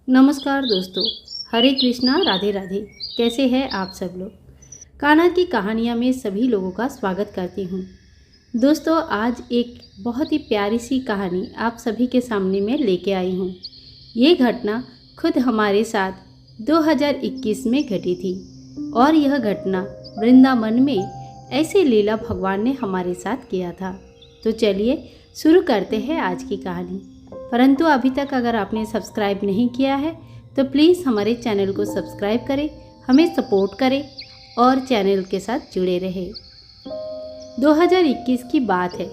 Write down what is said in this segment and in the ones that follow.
नमस्कार दोस्तों, हरे कृष्णा, राधे राधे। कैसे हैं आप सब लोग। कान्हा की कहानियाँ में सभी लोगों का स्वागत करती हूँ। दोस्तों, आज एक बहुत ही प्यारी सी कहानी आप सभी के सामने में लेके आई हूँ। ये घटना खुद हमारे साथ 2021 में घटी थी और यह घटना वृंदावन में ऐसे लीला भगवान ने हमारे साथ किया था। तो चलिए शुरू करते हैं आज की कहानी। परंतु अभी तक अगर आपने सब्सक्राइब नहीं किया है तो प्लीज़ हमारे चैनल को सब्सक्राइब करें, हमें सपोर्ट करें और चैनल के साथ जुड़े रहें। 2021 की बात है।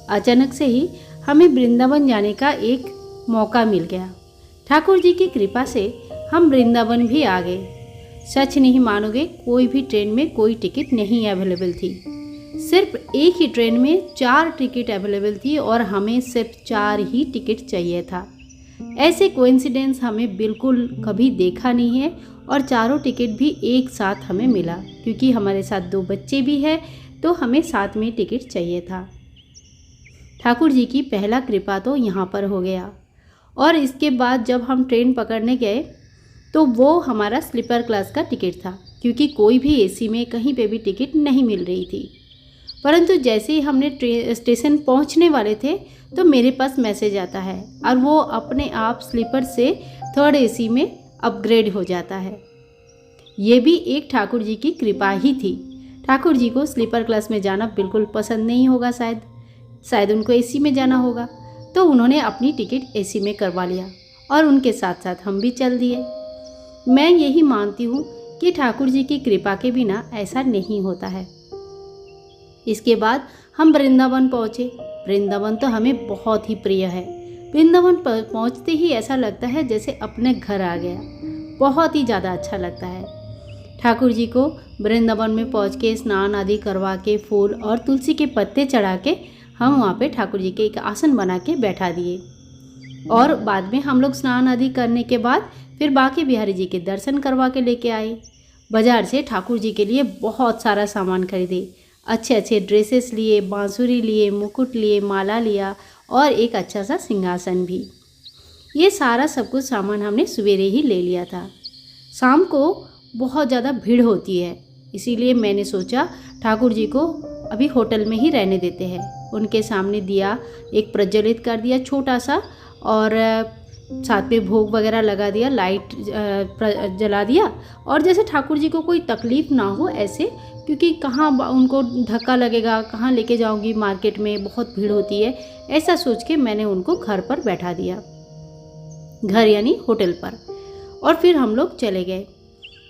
अचानक से ही हमें वृंदावन जाने का एक मौका मिल गया। ठाकुर जी की कृपा से हम वृंदावन भी आ गए। सच नहीं मानोगे, कोई भी ट्रेन में कोई टिकट नहीं अवेलेबल थी। सिर्फ एक ही ट्रेन में 4 टिकट अवेलेबल थी और हमें सिर्फ 4 ही टिकट चाहिए था। ऐसे कोइंसिडेंस हमें बिल्कुल कभी देखा नहीं है और चारों टिकट भी एक साथ हमें मिला, क्योंकि हमारे साथ 2 बच्चे भी हैं तो हमें साथ में टिकट चाहिए था। ठाकुर जी की पहला कृपा तो यहाँ पर हो गया। और इसके बाद जब हम ट्रेन पकड़ने गए तो वो हमारा स्लीपर क्लास का टिकट था, क्योंकि कोई भी एसी में कहीं पे भी टिकट नहीं मिल रही थी। परंतु जैसे ही हमने स्टेशन पहुंचने वाले थे तो मेरे पास मैसेज आता है और वो अपने आप स्लीपर से 3rd एसी में अपग्रेड हो जाता है। ये भी एक ठाकुर जी की कृपा ही थी। ठाकुर जी को स्लीपर क्लास में जाना बिल्कुल पसंद नहीं होगा, शायद उनको एसी में जाना होगा, तो उन्होंने अपनी टिकट एसी में करवा लिया और उनके साथ साथ हम भी चल दिए। मैं यही मानती हूँ कि ठाकुर जी की कृपा के बिना ऐसा नहीं होता है। इसके बाद हम वृंदावन पहुँचे। वृंदावन तो हमें बहुत ही प्रिय है। वृंदावन पहुँचते ही ऐसा लगता है जैसे अपने घर आ गया। बहुत ही ज़्यादा अच्छा लगता है। ठाकुर जी को वृंदावन में पहुँच के स्नान आदि करवा के फूल और तुलसी के पत्ते चढ़ा के हम वहाँ पे ठाकुर जी के एक आसन बना के बैठा दिए। और बाद में हम लोग स्नान आदि करने के बाद फिर बांके बिहारी जी के दर्शन करवा के लेके आए। बाज़ार से ठाकुर जी के लिए बहुत सारा सामान खरीदे। अच्छे अच्छे ड्रेसेस लिए, बांसुरी लिए, मुकुट लिए, माला लिया और एक अच्छा सा सिंहासन भी। ये सारा सब कुछ सामान हमने सवेरे ही ले लिया था। शाम को बहुत ज़्यादा भीड़ होती है, इसीलिए मैंने सोचा ठाकुर जी को अभी होटल में ही रहने देते हैं। उनके सामने दिया एक प्रज्वलित कर दिया छोटा सा, और साथ में भोग वगैरह लगा दिया, लाइट जला दिया। और जैसे ठाकुर जी को कोई तकलीफ़ ना हो ऐसे, क्योंकि कहाँ उनको धक्का लगेगा, कहाँ लेके जाऊंगी, मार्केट में बहुत भीड़ होती है, ऐसा सोच के मैंने उनको घर पर बैठा दिया, घर यानी होटल पर। और फिर हम लोग चले गए।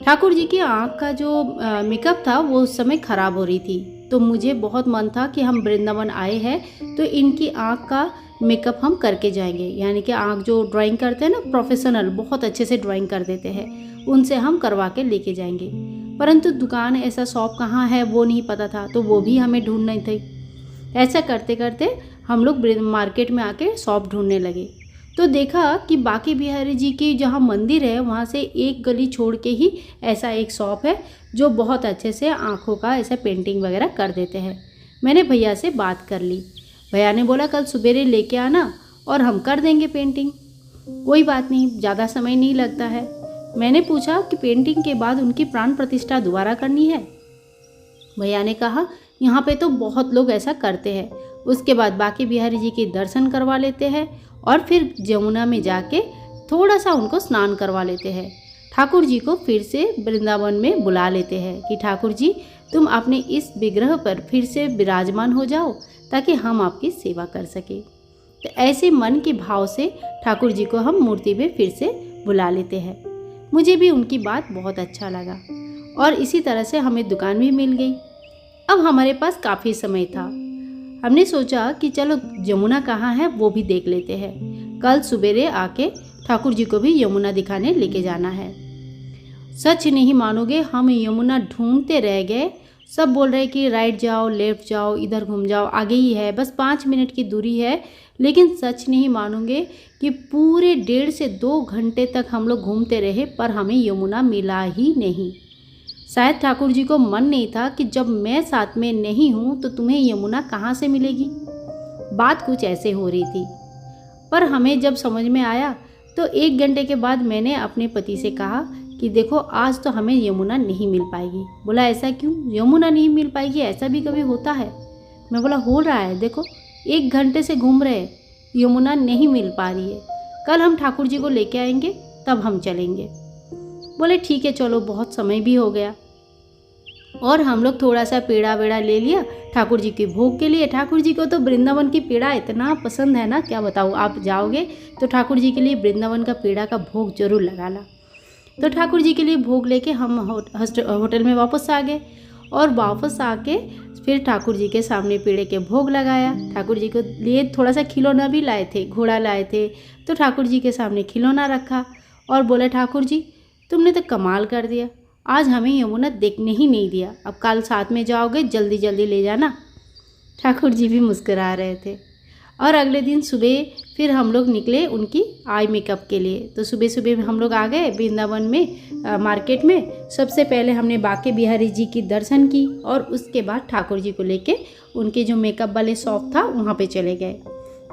ठाकुर जी की आँख का जो मेकअप था वो उस समय ख़राब हो रही थी, तो मुझे बहुत मन था कि हम वृंदावन आए हैं तो इनकी आँख का मेकअप हम करके जाएंगे। यानी कि आँख जो ड्राइंग करते हैं ना, प्रोफेशनल बहुत अच्छे से ड्राइंग कर देते हैं, उनसे हम करवा के लेके जाएंगे। परंतु दुकान ऐसा शॉप कहाँ है वो नहीं पता था, तो वो भी हमें ढूंढनी थी। ऐसा करते करते हम लोग मार्केट में आके शॉप ढूंढने लगे, तो देखा कि बांके बिहारी जी की जहाँ मंदिर है वहाँ से एक गली छोड़ के ही ऐसा एक शॉप है जो बहुत अच्छे से आँखों का ऐसा पेंटिंग वगैरह कर देते हैं। मैंने भैया से बात कर ली। भैया ने बोला कल सवेरे लेके आना और हम कर देंगे पेंटिंग। कोई बात नहीं, ज़्यादा समय नहीं लगता है। मैंने पूछा कि पेंटिंग के बाद उनकी प्राण प्रतिष्ठा दोबारा करनी है। भैया ने कहा यहाँ पे तो बहुत लोग ऐसा करते हैं, उसके बाद बांके बिहारी जी के दर्शन करवा लेते हैं और फिर जमुना में जाके थोड़ा सा उनको स्नान करवा लेते हैं। ठाकुर जी को फिर से वृंदावन में बुला लेते हैं कि ठाकुर जी तुम अपने इस विग्रह पर फिर से विराजमान हो जाओ ताकि हम आपकी सेवा कर सके। तो ऐसे मन के भाव से ठाकुर जी को हम मूर्ति में फिर से बुला लेते हैं। मुझे भी उनकी बात बहुत अच्छा लगा और इसी तरह से हमें दुकान भी मिल गई। अब हमारे पास काफ़ी समय था। हमने सोचा कि चलो यमुना कहाँ है वो भी देख लेते हैं। कल सवेरे आके ठाकुर जी को भी यमुना दिखाने लेके जाना है। सच नहीं मानोगे, हम यमुना ढूंढते रह गए। सब बोल रहे कि राइट जाओ, लेफ्ट जाओ, इधर घूम जाओ, आगे ही है, बस 5 मिनट की दूरी है। लेकिन सच नहीं मानोगे कि पूरे 1.5 से 2 घंटे तक हम लोग घूमते रहे पर हमें यमुना मिला ही नहीं। शायद ठाकुर जी को मन नहीं था कि जब मैं साथ में नहीं हूँ तो तुम्हें यमुना कहाँ से मिलेगी। बात कुछ ऐसे हो रही थी। पर हमें जब समझ में आया तो 1 घंटे के बाद मैंने अपने पति से कहा कि देखो आज तो हमें यमुना नहीं मिल पाएगी। बोला ऐसा क्यों, यमुना नहीं मिल पाएगी, ऐसा भी कभी होता है? मैं बोला हो रहा है, देखो 1 घंटे से घूम रहे हैं, यमुना नहीं मिल पा रही है। कल हम ठाकुर जी को लेके आएंगे तब हम चलेंगे। बोले ठीक है चलो, बहुत समय भी हो गया। और हम लोग थोड़ा सा पेड़ा वेड़ा ले लिया ठाकुर जी के भोग के लिए। ठाकुर जी को तो वृंदावन की पेड़ा इतना पसंद है ना, क्या बताऊँ। आप जाओगे तो ठाकुर जी के लिए वृंदावन का पेड़ा का भोग जरूर लगाना। तो ठाकुर जी के लिए भोग लेके हम होटल में वापस आ गए और वापस आके फिर ठाकुर जी के सामने पेड़े के भोग लगाया। ठाकुर जी को लिए थोड़ा सा खिलौना भी लाए थे, घोड़ा लाए थे। तो ठाकुर जी के सामने खिलौना रखा और बोले ठाकुर जी तुमने तो कमाल कर दिया, आज हमें यमुना देखने ही नहीं दिया। अब कल साथ में जाओगे जल्दी जल्दी ले जाना। ठाकुर जी भी मुस्कुरा रहे थे। और अगले दिन सुबह फिर हम लोग निकले उनकी आई मेकअप के लिए। तो सुबह सुबह हम लोग आ गए वृंदावन में मार्केट में। सबसे पहले हमने बाके बिहारी जी की दर्शन की और उसके बाद ठाकुर जी को लेके उनके जो मेकअप वाले शॉप था वहाँ पे चले गए।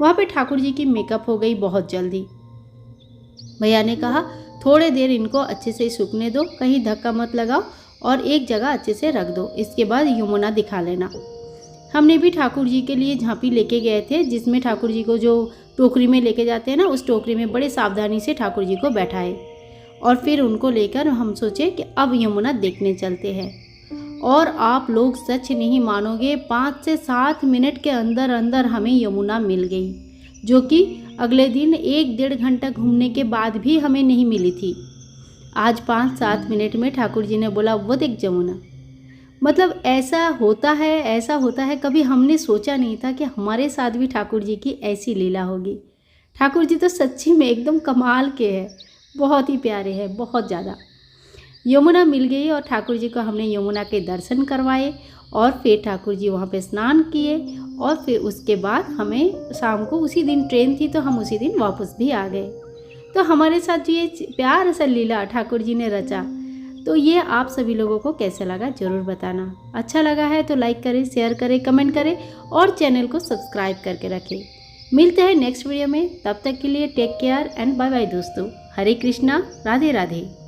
वहाँ पे ठाकुर जी की मेकअप हो गई बहुत जल्दी। भैया ने कहा थोड़े देर इनको अच्छे से सूखने दो, कहीं धक्का मत लगाओ और एक जगह अच्छे से रख दो, इसके बाद यमुना दिखा लेना। हमने भी ठाकुर जी के लिए झांपी लेके गए थे, जिसमें ठाकुर जी को जो टोकरी में लेके जाते हैं ना, उस टोकरी में बड़े सावधानी से ठाकुर जी को बैठाए और फिर उनको लेकर हम सोचे कि अब यमुना देखने चलते हैं। और आप लोग सच नहीं मानोगे, 5 से 7 मिनट के अंदर अंदर हमें यमुना मिल गई, जो कि अगले दिन 1-1.5 घंटा घूमने के बाद भी हमें नहीं मिली थी। आज 5-7 मिनट में ठाकुर जी ने बोला वो देख यमुना। मतलब ऐसा होता है, कभी हमने सोचा नहीं था कि हमारे साथ भी ठाकुर जी की ऐसी लीला होगी। ठाकुर जी तो सच्ची में एकदम कमाल के हैं, बहुत ही प्यारे हैं, बहुत ज़्यादा। यमुना मिल गई और ठाकुर जी को हमने यमुना के दर्शन करवाए और फिर ठाकुर जी वहाँ पे स्नान किए और फिर उसके बाद हमें शाम को उसी दिन ट्रेन थी तो हम उसी दिन वापस भी आ गए। तो हमारे साथ जो ये प्यार सा लीला ठाकुर जी ने रचा, तो ये आप सभी लोगों को कैसा लगा ज़रूर बताना। अच्छा लगा है तो लाइक करें, शेयर करें, कमेंट करें और चैनल को सब्सक्राइब करके रखें। मिलते हैं नेक्स्ट वीडियो में, तब तक के लिए take care and bye bye दोस्तों। हरे कृष्णा, राधे राधे।